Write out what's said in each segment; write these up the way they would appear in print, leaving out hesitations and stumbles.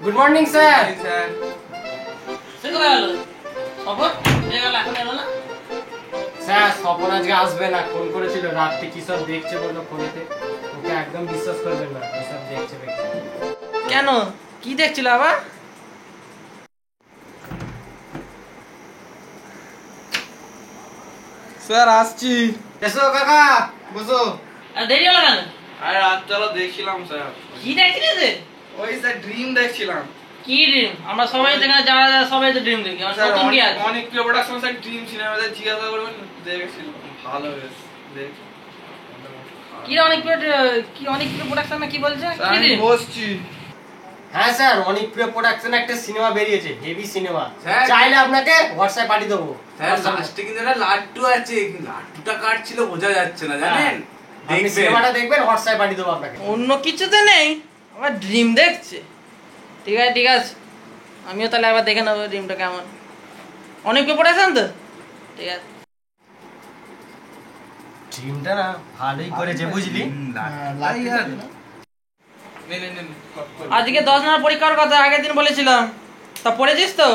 Good morning sir. Sir sir Swapan আজকে আসবে না, ফোন করেছিল রাত্রে কি সব দেখছে বললো ফোনেতে। ওকে একদম বিশ্বাস করবেন না, কি সব দেখছে। কেন, কি দেখছিল আবার? স্যার আসছি। এসো কাকা, বসো। দেরি হলো কেন? আরে রাত চলো দেখছিলাম স্যার। কি দেখছিলি যে? ওই স্যার ড্রিম দেখছিলাম। কি ড্রিম? আমরা সবাই যেখানে যারা যারা সবাই তো ড্রিম দেখি। আমার নতুন কি আছে? অনেক প্রোডাকশন স্যার ড্রিম সিনেমাতে জিজ্ঞাসা করবেন, দেখেছিলাম ভালো বেশ দেখি। কি অনেক কি অনেক প্রোডাকশন না কি বলছে? কি আমি ড্রিম? বসছি। হ্যাঁ স্যার, অনেক প্রিয় প্রোডাকশন একটা সিনেমা বেরিয়েছে, হেভি সিনেমা। স্যার, চাইলে আপনাকে হোয়াটসঅ্যাপ পাঠিয়ে দেবো। স্যার লাস্টে কিন্তু একটা লাড্ডু আছে, লাড্ডুটা কার ছিল বোঝা যাচ্ছে না জানেন। আপনি সিনেমাটা দেখবেন, হোয়াটসঅ্যাপ পাঠিয়ে দেবো আপনাকে। অন্য কিছুতে নেই, আমার ড্রিম দেখছে। ঠিক আছে ঠিক আছে, আমিও তাহলে একবার দেখে নেবো ড্রিমটা কেমন। অনেক প্রোডাকশন তো, ঠিক আছে। ড্রিমটা না ভালোই করেছে বুঝলি। আজকে 10 নম্বর পরীক্ষার কথা আগের দিন বলেছিলাম, তা পড়েছিস তো?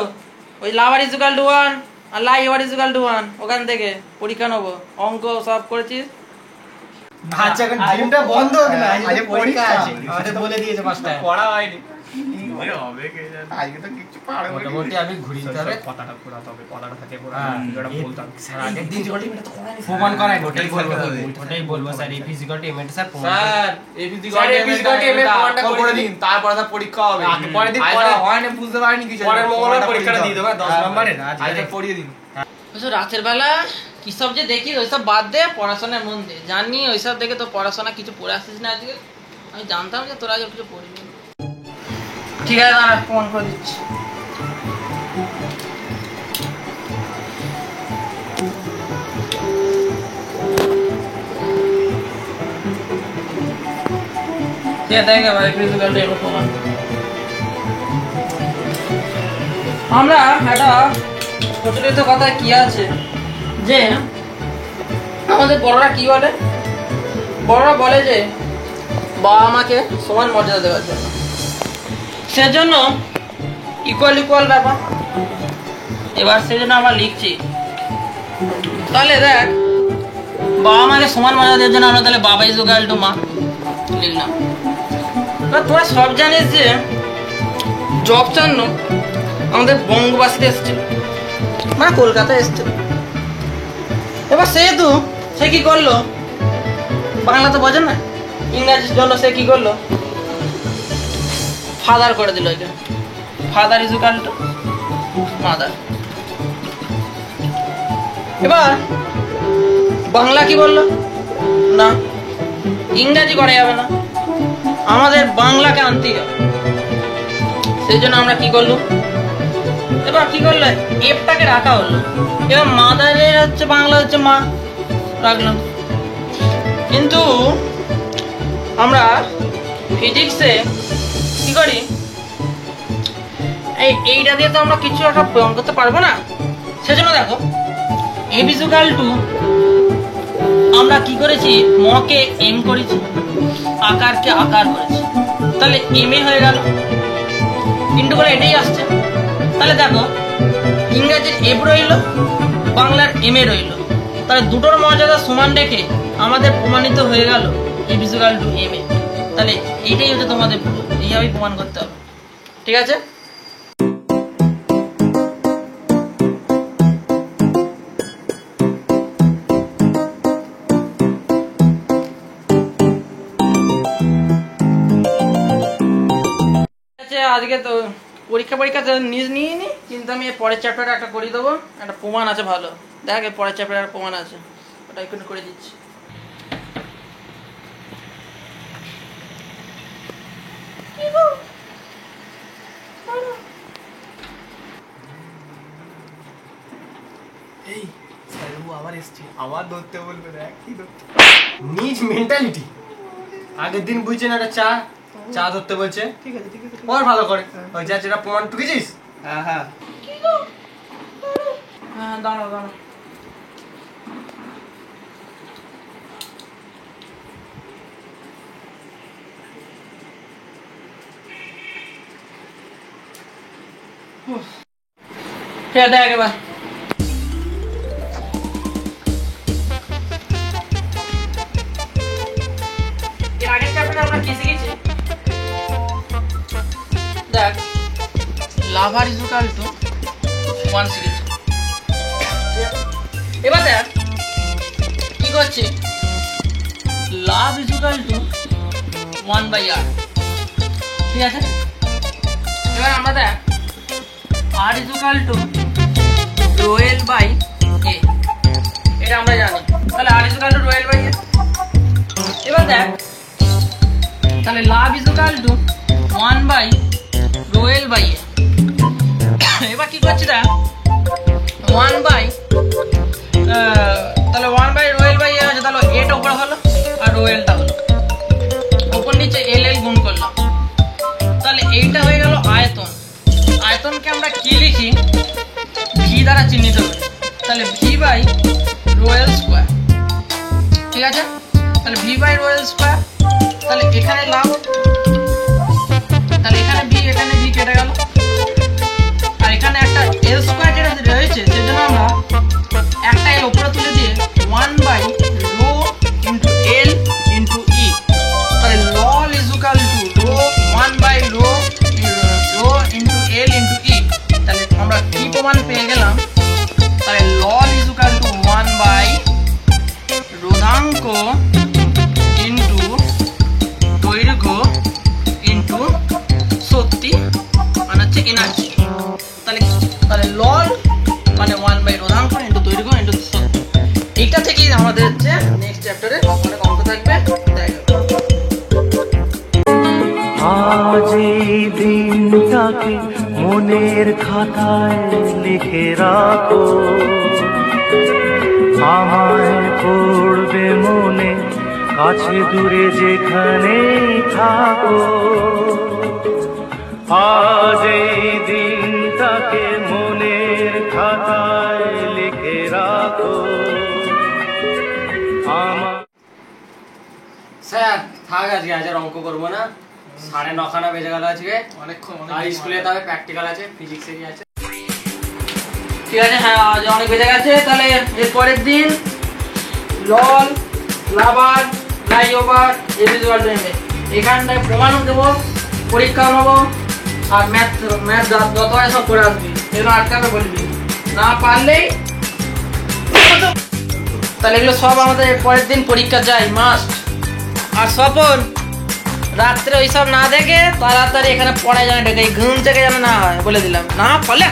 ওই লাভার equal to 1 R lie war equal to 1, ওখান থেকে পরীক্ষা নেবো। অঙ্ক সব করেছিস? আচ্ছা, এখন ড্রিমটা বন্ধ হবে না, আজকে পরীক্ষা আছে, আমাদের বলে দিয়েছে মাস্টার। পড়া হয়নি। হবে কে জানে। আজকে তো কিছু পারবো না। মোটামুটি আমি ঘুরিয়ে দিতে হবে, কথাটা ঘোরাতে হবে, কথাটা থাকে ভিডিওটা বলতাম। স্যার আগের দিন প্রমাণ করাই, ওটাই বলবো স্যার। এই ফিজিক্যাল টেমেন্ট স্যার স্যার স্যার, এই physical team এর প্রমাণটা করে দিন। তারপরে তো পরীক্ষা হবে। পরের দিন হয়নি, বুঝতে পারিনি কিছু। পরের মঙ্গলবার পরীক্ষাটা দিয়ে দেবো 10 নম্বরের। আজকে পড়িয়ে দিন। ওইসব রাতের বেলা কি সব যে দেখি, ওইসব বাদ দে, পড়াশোনার মন দে। জানি ওইসব দেখে তো পড়াশোনা কিছু পড়ে আসছিস না আজকে। আমি জানতাম যে তোরা আজকে কিছু পড়বি। ঠিক আছে, দাঁড়া, ফোন করে দিচ্ছি। আমরা একটা প্রচলিত কথা কি আছে যে আমাদের বড়রা কি বলে? বড়রা বলে যে বাবা মাকে সমান মর্যাদা দেওয়ার জন্য, সেজন্য ইকুয়াল ব্যাপার। এবার সেজন্য আমরা লিখছি, তাহলে দেখ, বাবা মাকে সমান মর্যাদা দেওয়ার জন্য আমরা তাহলে বাবা ইজ ইকুয়াল টু মা লিখলাম। এবার তোরা সব জানিস যে জব জন্য আমাদের বঙ্গবাসীতে এসেছিল, মানে কলকাতায় এসেছিল। এবার সেহেতু সে কি করলো, বাংলা তো বোঝে না, ইংরাজির জন্য সে কি করলো, ফাদার করে দিল। এটা father is equal to mother. এবার বাংলা কি বললো, না ইংরাজি করা যাবে না, আমাদের বাংলাকে আনতেই হবে। সেই জন্য আমরা কি করলো, এবার কি করলো, এফটাকে রাখা হলো। এবার মাদারের হচ্ছে বাংলা হচ্ছে মা রাখলাম। কিন্তু আমরা ফিজিক্সে কি করি, এইটা দিয়ে তো আমরা কিছু একটা প্রমাণ করতে পারবো না। সেজন্য দেখো, এ ইকুয়াল টু আমরা কি করেছি, মকে এম করেছি, আকারকে আকার করেছি, তাহলে এম এ হয়ে গেল। কিন্তু করে এটাই আসছে। তাহলে দেখো, ইংরেজির এফ রইল, বাংলার এম এ রইল, তাহলে দুটোর মর্যাদা সমান রেখে আমাদের প্রমাণিত হয়ে গেল F equal to M A. তাহলে এইটাই হচ্ছে তোমাদের ভুল, এইভাবেই প্রমাণ করতে হবে। ঠিক আছে? আজকে তো পরীক্ষা নিয়ে নি, কিন্তু আমি পরের চ্যাপ্টারে একটা করে দেবো, একটা প্রমাণ আছে ভালো। দেখ, পরের চ্যাপ্টারে একটা প্রমাণ আছে, ওটা একটু করে দিচ্ছি। এই স্যার ও আবার এসছে, আবার ধরতে বলবে, দেখ কি ধরতে। নিজ মেন্টালিটি। আগের দিন বুঝছেন একটা চা ধরতে বলছে, ঠিক আছে পর ভালো করে ওই যা যেটা প্রমাণ টুকেছিস। হ্যাঁ হ্যাঁ, দাঁড়াও। ঠিক আছে, দেখ এবার এর আগের চ্যাপ্টারে আমরা কি শিখেছি? দেখ, লাভ আর ইকুয়াল টু 1 শিখেছি। এবার দেখ কি করছি, লাভ ইকুয়াল টু 1/r। ঠিক আছে, এবার আমরা দেখ r equal to rho l by a, এটা আমরা জানি। তাহলে r equal to rho l by a। এবার দেখ তাহলে লাভ equal to 1/rho l by a। এবার কি করছি দেখ 1/, তাহলে 1/rho l বাই a আছে, তাহলে এটা উপরে হলো আর rho l টা হলো, উপর নিচে l l গুণ করলাম, তাহলে এইটা হয়ে গেল আয়তন। আয়তনকে আমরা কি লিখি, ভি দ্বারা চিহ্নিত করি, তাহলে V by rho l square. ঠিক আছে, তাহলে V by rho l square, তাহলে এখানে লাভ, তাহলে এখানে ভি এখানে ভি কেটে গেল, আর এখানে একটা l স্কয়ার যেটা রয়েছে সেজন্য আমরা একটা l উপরে তুলে দিয়ে 1/rho into l into e, তাহলে lol is equal to rho 1/rho into l into e। তাহলে আমরা কি প্রমাণ পেয়ে গেলাম, তাহলে lol is equal to 1/রোধাঙ্ক ইনটু দৈর্ঘ্য ইনটু শক্তি মানে হচ্ছে এনার্জি। তাহলে তাহলে lol মানে 1/রোধাঙ্ক ইনটু দৈর্ঘ্য ইনটু শক্তি। এইটা থেকেই আমাদের হচ্ছে নেক্সট চ্যাপ্টারে অনেক অঙ্ক থাকবে। আজ এই দিনটাকে মনের খাতায় লিখে রাখো, আমায় পড়বে মনে কাছে দূরে যেখানে থাকো। আজ এই দিনটাকে মনের খাতায় লিখে রাখো, আমার স্যার থাক, আজকে আজ আর অঙ্ক করবো না, 9:30 বেজে গেল আজকে, অনেকক্ষণ আর স্কুলে যেতে হবে, প্র্যাকটিক্যাল আছে, ফিজিক্সে কি আছে। ঠিক আছে, হ্যাঁ আজ অনেক বেজে গেছে। তাহলে এর পরের দিন লল লাভার লাই ওভার এভিজুয়াল টাইমে এখানটায় প্রমাণও দেবো, পরীক্ষাও নেবো, আর ম্যাথ যত হয় সব করে আসবি, এগুলো আটকাবে বলবি, না পারলেই তাহলে এগুলো সব আমাদের এর পরের দিন পরীক্ষা যাই মাস্ট। আর স্বপন রাত্রে ওইসব না দেখে তাড়াতাড়ি এখানে পড়ায় যেন ডেকে ঘুম থেকে যেন না হয় বলে দিলাম, না ফলে